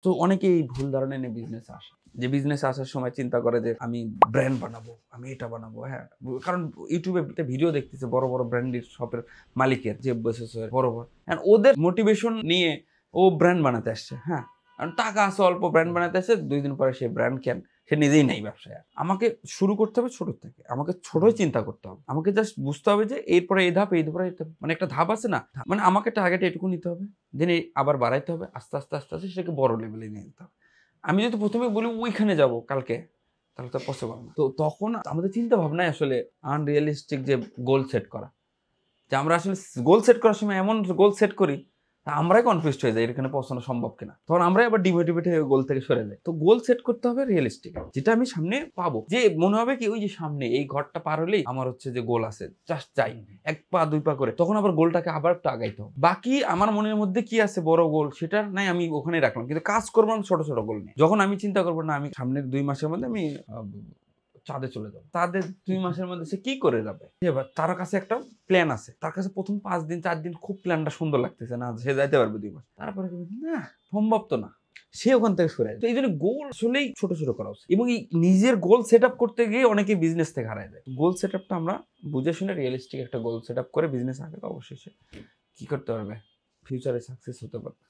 তো অনেকেই এই ভুল ধারণা নিয়ে বিজনেসে আসে। যে বিজনেসে আসার সময় চিন্তা করে যে আমি ব্র্যান্ড বানাবো, আমি এটা বানাবো, হ্যাঁ? কারণ YouTube এ একটা ভিডিও দেখতেছে বড়, বড় ব্র্যান্ডের শপের মালিকের, জেফ বেজোসের বড়, বড়। অ্যান্ড ওদের মোটিভেশন নিয়ে ও ব্র্যান্ড বানাতে আসছে, হ্যাঁ? কারণ টাকা আছে অল্প, ব্র্যান্ড বানাতে আসছে, ২ দিন পরে সে ব্র্যান্ড কেন? সে নিজেই নাই ব্যবসায় আর। আমাকে শুরু করতে হবে ছোট থেকে। আমাকে ছোটই চিন্তা করতে হবে। আমাকে জাস্ট বুঝতে হবে যে এরপরে এই ধাপ, এরপরে এই ধাপ। মানে একটা ধাপ আছে না? মানে আমাকে টার্গেট এটুকু নিতে হবে। দেন আবার বাড়াইতে হবে। আস্তে, আস্তে, আস্তে, আস্তে সেটাকে বড় লেভেলে নিয়ে যেতে হবে। আমি যদি ১ম এ বলি ওইখানে যাবো কালকে, তাহলে তো পসিবল না। তো তখন আমাদের চিন্তা ভাবনাই আসলে আনরিয়ালিস্টিক যে গোল সেট করা। যে আমরা আসলে গোল সেট করার সময় এমন গোল সেট করি, আমরাই কনফিউজড হয়ে যাই এখানে পৌঁছানো সম্ভব কিনা। তখন আমরাই আবার ডিমোটিভেট হয়ে গোল থেকে সরে যাই। তো গোল সেট করতে হবে রিয়ালিস্টিক। যেটা আমি সামনে পাবো। যে মনে হবে কি ওই যে সামনে এই ঘরটা পার হলেই আমার হচ্ছে যে গোল আছে। জাস্ট যাই। ১ পা ২ পা করে। তখন আবার গোলটাকে আবার একটু আগাইতে হবে। বাকি আমার মনের মধ্যে কি আছে বড় গোল সেটা নাই আমি ওখানেই রাখলাম। কিন্তু কাজ করব আমি ছোট, ছোট গোল নিয়ে। যখন আমি চিন্তা করব না আমি সামনের ২ মাসের মধ্যে আমি আ চাঁদে চলে যাবো। চাঁদে ২ মাসের মধ্যে সে কি করে যাবে? এবার তার কাছে একটা প্ল্যান আছে। তার কাছে ১ম ৫ দিন ৪ দিন খুব প্ল্যানটা সুন্দর লাগতেছে। না সে যাইতে পারবে ২ মাস। তারপরে না সম্ভব তো না। সে ওখান থেকে সরে যায়। তো এইজন্য গোল আসলেই ছোট, ছোট করা উচিত। এবং এই নিজের গোল সেট আপ করতে গিয়ে অনেকে বিজনেস থেকে হারায় যায়। গোল সেট আপটা আমরা বুঝে শুনে রিয়ালিস্টিক একটা গোল সেট আপ করে বিজনেস আগালে অবশ্যই সে কি করতে পারবে? ফিউচারে সাকসেস হতে পারবে।